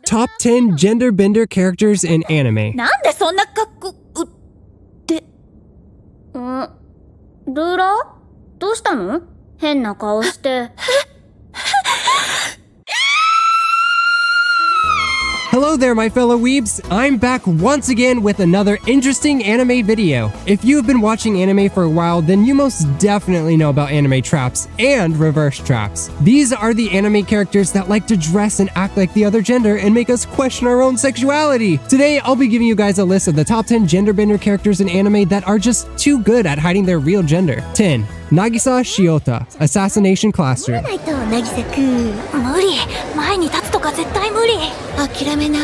Top 10 gender bender characters in anime. なんでそんな格好って。ルーラーどうしたの変な顔して。Hello there, my fellow weebs! I'm back once again with another interesting anime video. If you've been watching anime for a while, then you most definitely know about anime traps and reverse traps. These are the anime characters that like to dress and act like the other gender and make us question our own sexuality. Today, I'll be giving you guys a list of the top 10 gender bender characters in anime that are just too good at hiding their real gender. 10. Nagisa Shiota, Assassination Classroom. ないと、渚くん。無理。前に立つとか絶対無理。諦めな。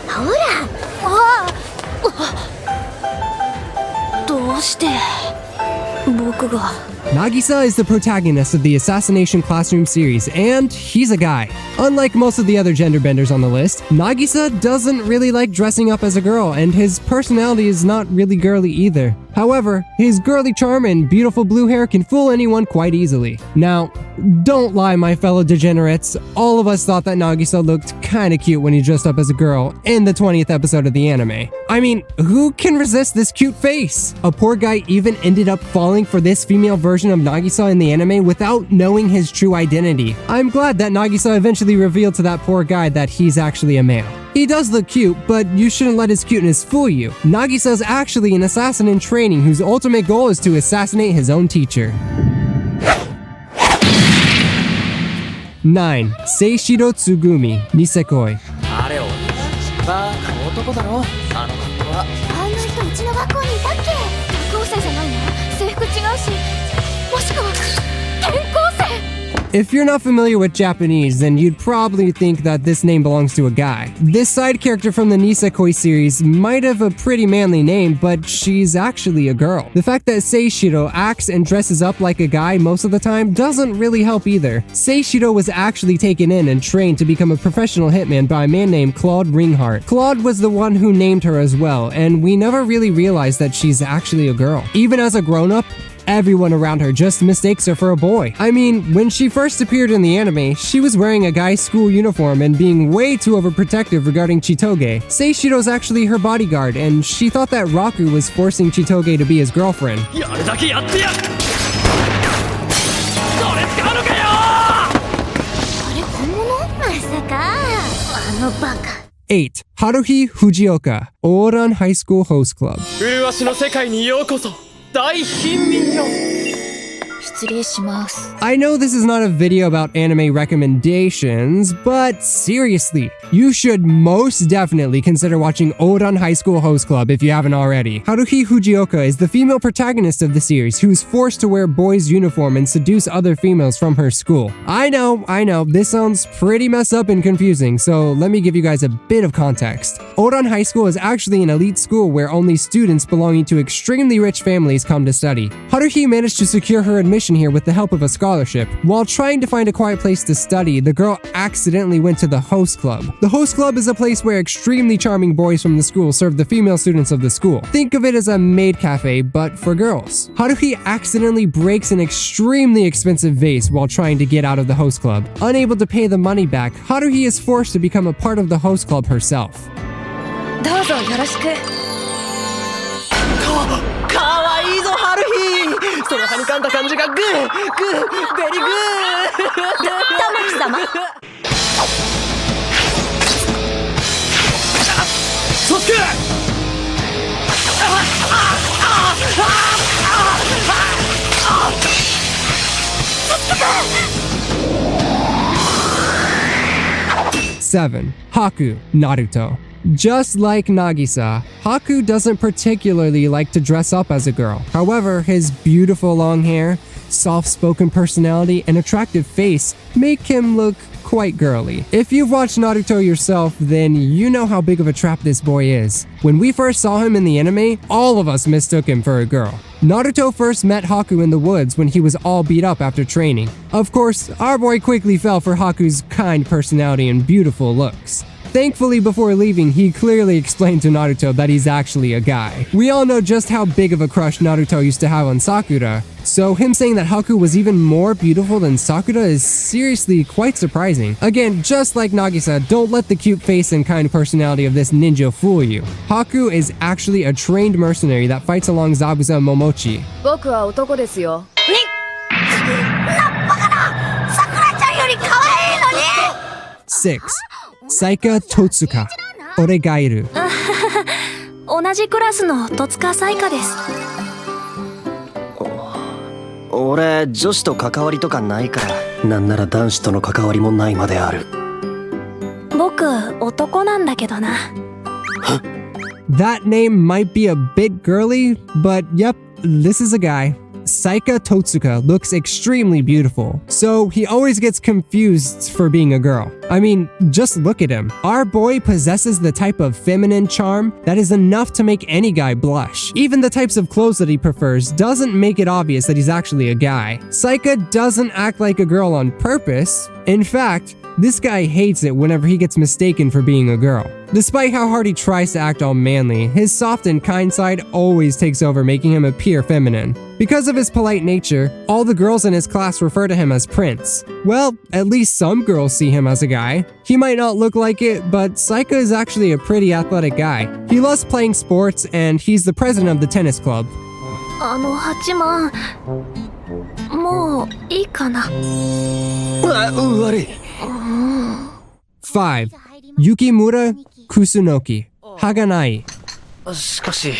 ほら。どうして僕が。Nagisa is the protagonist of the Assassination Classroom series, and he's a guy. Unlike most of the other gender benders on the list, Nagisa doesn't really like dressing up as a girl, and his personality is not really girly either. However, his girly charm and beautiful blue hair can fool anyone quite easily. Now, don't lie, my fellow degenerates. All of us thought that Nagisa looked kinda cute when he dressed up as a girl in the 20th episode of the anime. I mean, who can resist this cute face? A poor guy even ended up falling for this female version of Nagisa in the anime without knowing his true identity. I'm glad that Nagisa eventually revealed to that poor guy that he's actually a male. He does look cute, but you shouldn't let his cuteness fool you. Nagisa's actually an assassin in training whose ultimate goal is to assassinate his own teacher. 9. Seishiro Tsugumi, Nisekoi. あれをバカ男だろあの格好は。あんな人うちの学校にいたっけ。高校生じゃないの？制服違うし。もしくは転校生。If you're not familiar with Japanese, then you'd probably think that this name belongs to a guy. This side character from the Nisekoi series might have a pretty manly name, but she's actually a girl. The fact that Seishiro acts and dresses up like a guy most of the time doesn't really help either. Seishiro was actually taken in and trained to become a professional hitman by a man named Claude Ringhart. Claude was the one who named her as well, and we never really realized that she's actually a girl. Even as a grown-up, everyone around her just mistakes her for a boy. I mean, when she first appeared in the anime, she was wearing a guy's school uniform and being way too overprotective regarding Chitoge. Seishiro's actually her bodyguard, and she thought that Raku was forcing Chitoge to be his girlfriend. 8. Haruhi Fujioka, Ouran High School Host Club. 麗しの世界にようこそ大貧民よ。失礼します。 I know this is not a video about anime recommendations, but seriously, you should most definitely consider watching Ouran High School Host Club if you haven't already. Haruhi Fujioka is the female protagonist of the series who's forced to wear boys' uniform and seduce other females from her school. I know, this sounds pretty messed up and confusing, so let me give you guys a bit of context. Ouran High School is actually an elite school where only students belonging to extremely rich families come to study. Haruhi managed to secure her admission here with the help of a scholarship. While trying to find a quiet place to study, the girl accidentally went to the host club. The host club is a place where extremely charming boys from the school serve the female students of the school. Think of it as a maid cafe, but for girls. Haruhi accidentally breaks an extremely expensive vase while trying to get out of the host club. Unable to pay the money back, Haruhi is forced to become a part of the host club herself. どうぞよろしく。かわいいぞハルヒー。そのはにかんだ感じがグーベリグー。玉木様。そっく。7. Haku, Naruto. Just like Nagisa, Haku doesn't particularly like to dress up as a girl. However, his beautiful long hair, soft-spoken personality, and attractive face make him look quite girly. If you've watched Naruto yourself, then you know how big of a trap this boy is. When we first saw him in the anime, all of us mistook him for a girl. Naruto first met Haku in the woods when he was all beat up after training. Of course, our boy quickly fell for Haku's kind personality and beautiful looks. Thankfully, before leaving, he clearly explained to Naruto that he's actually a guy. We all know just how big of a crush Naruto used to have on Sakura, so him saying that Haku was even more beautiful than Sakura is seriously quite surprising. Again, just like Nagisa, don't let the cute face and kind personality of this ninja fool you. Haku is actually a trained mercenary that fights along Zabuza Momochi. 僕は男ですよ。 6. Saika Totsuka, Oregairu. 同じクラスの戸塚彩花です。俺女子と関わりとかないから、なんなら男子との関わりもないまである。僕男なんだけどな。That name might be a bit girly, but yep, this is a guy. Saika Totsuka looks extremely beautiful, so he always gets confused for being a girl. I mean, just look at him. Our boy possesses the type of feminine charm that is enough to make any guy blush. Even the types of clothes that he prefers doesn't make it obvious that he's actually a guy. Saika doesn't act like a girl on purpose. In fact, this guy hates it whenever he gets mistaken for being a girl. Despite how hard he tries to act all manly, his soft and kind side always takes over, making him appear feminine. Because of his polite nature, all the girls in his class refer to him as Prince. Well, at least some girls see him as a guy. He might not look like it, but Saika is actually a pretty athletic guy. He loves playing sports, and he's the president of the tennis club. 八幡、もういいかな。悪い。 5. Yukimura Kusunoki, Haganai. しかし、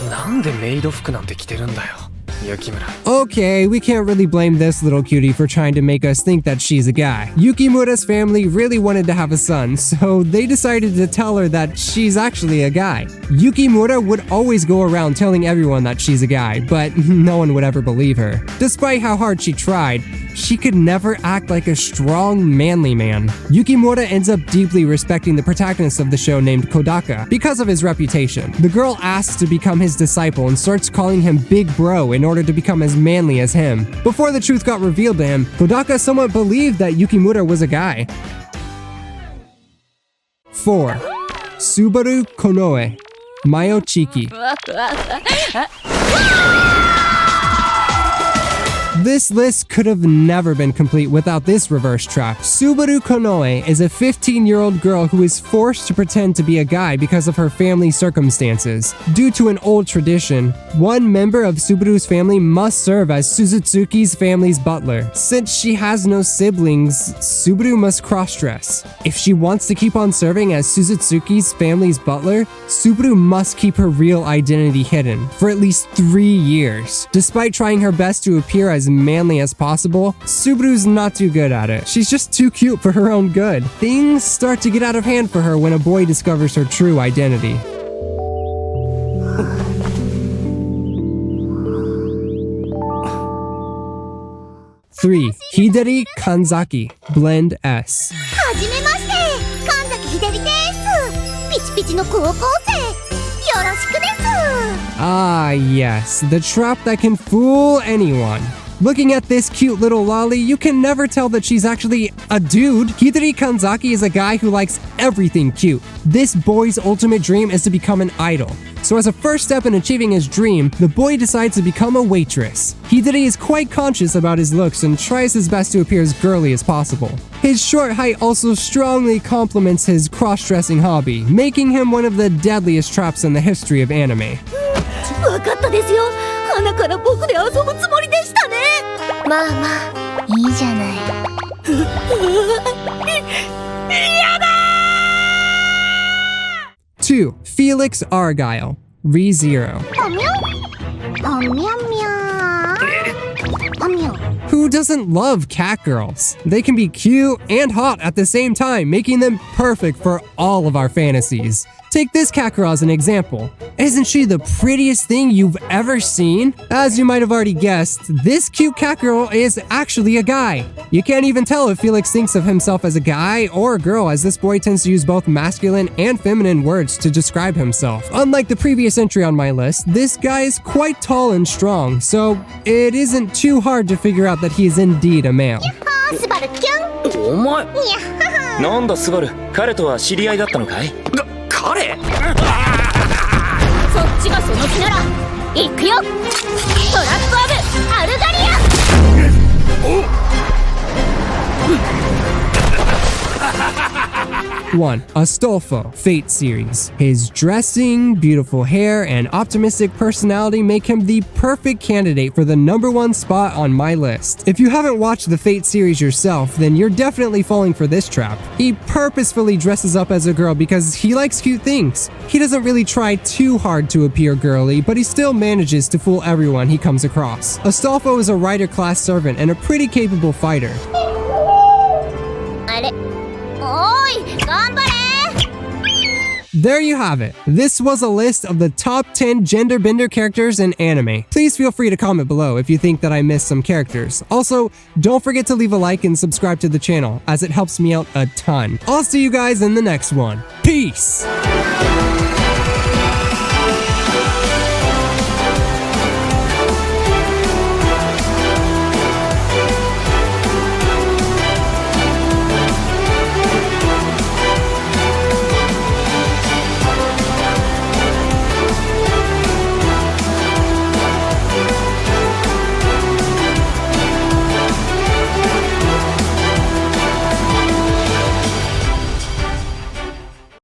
なんでメイド服なんて着てるんだよ、Yukimura. Okay, we can't really blame this little cutie for trying to make us think that she's a guy. Yukimura's family really wanted to have a son, so they decided to tell her that she's actually a guy. Yukimura would always go around telling everyone that she's a guy, but no one would ever believe her. Despite how hard she tried, she could never act like a strong, manly man. Yukimura ends up deeply respecting the protagonist of the show named Kodaka because of his reputation. The girl asks to become his disciple and starts calling him Big Bro in order to become as manly as him. Before the truth got revealed to him, Kodaka somewhat believed that Yukimura was a guy. 4. Subaru Konoe, Mayochiki. This list could have never been complete without this reverse trap. Subaru Konoe is a 15-year-old girl who is forced to pretend to be a guy because of her family circumstances. Due to an old tradition, one member of Subaru's family must serve as Suzutsuki's family's butler. Since she has no siblings, Subaru must cross-dress. If she wants to keep on serving as Suzutsuki's family's butler, Subaru must keep her real identity hidden for at least 3 years. Despite trying her best to appear as manly as possible, Subaru's not too good at it. She's just too cute for her own good. Things start to get out of hand for her when a boy discovers her true identity. Three, Hideri Kanzaki, Blend S. はじめまして、神崎ひでりです。ピチピチの高校生、よろしくです。 Ah, yes, the trap that can fool anyone. Looking at this cute little lolly, you can never tell that she's actually a dude. Hideri Kanzaki is a guy who likes everything cute. This boy's ultimate dream is to become an idol. So as a first step in achieving his dream, the boy decides to become a waitress. Hideri is quite conscious about his looks and tries his best to appear as girly as possible. His short height also strongly complements his cross-dressing hobby, making him one of the deadliest traps in the history of anime. わかったですよ。花から僕で遊ぶつもりでしたね。まあまあ、いいじゃない。やだー 2. Felix Argyle, ReZero. おみょおみょみょおみょ Who doesn't love cat girls? They can be cute and hot at the same time, making them perfect for all of our fantasies. Take this cat girl as an example. Isn't she the prettiest thing you've ever seen? As you might have already guessed, this cute cat girl is actually a guy. You can't even tell if Felix thinks of himself as a guy or a girl, as this boy tends to use both masculine and feminine words to describe himself. Unlike the previous entry on my list, this guy is quite tall and strong, so it isn't too hard to figure out that he is indeed a male. スバルキュンお前にゃははなんだスバル、彼とは知り合いだったのかい？彼？そっちがその気なら行くよ。トラップオブアルガリア。 1. Astolfo, Fate series. His dressing, beautiful hair, and optimistic personality make him the perfect candidate for the #1 spot on my list. If you haven't watched the Fate series yourself, then you're definitely falling for this trap. He purposefully dresses up as a girl because he likes cute things. He doesn't really try too hard to appear girly, but he still manages to fool everyone he comes across. Astolfo is a rider class servant and a pretty capable fighter. あれ、おーい、頑張れ。 There you have it. This was a list of the top 10 gender bender characters in anime. Please feel free to comment below if you think that I missed some characters. Also, don't forget to leave a like and subscribe to the channel, as it helps me out a ton. I'll see you guys in the next one. Peace!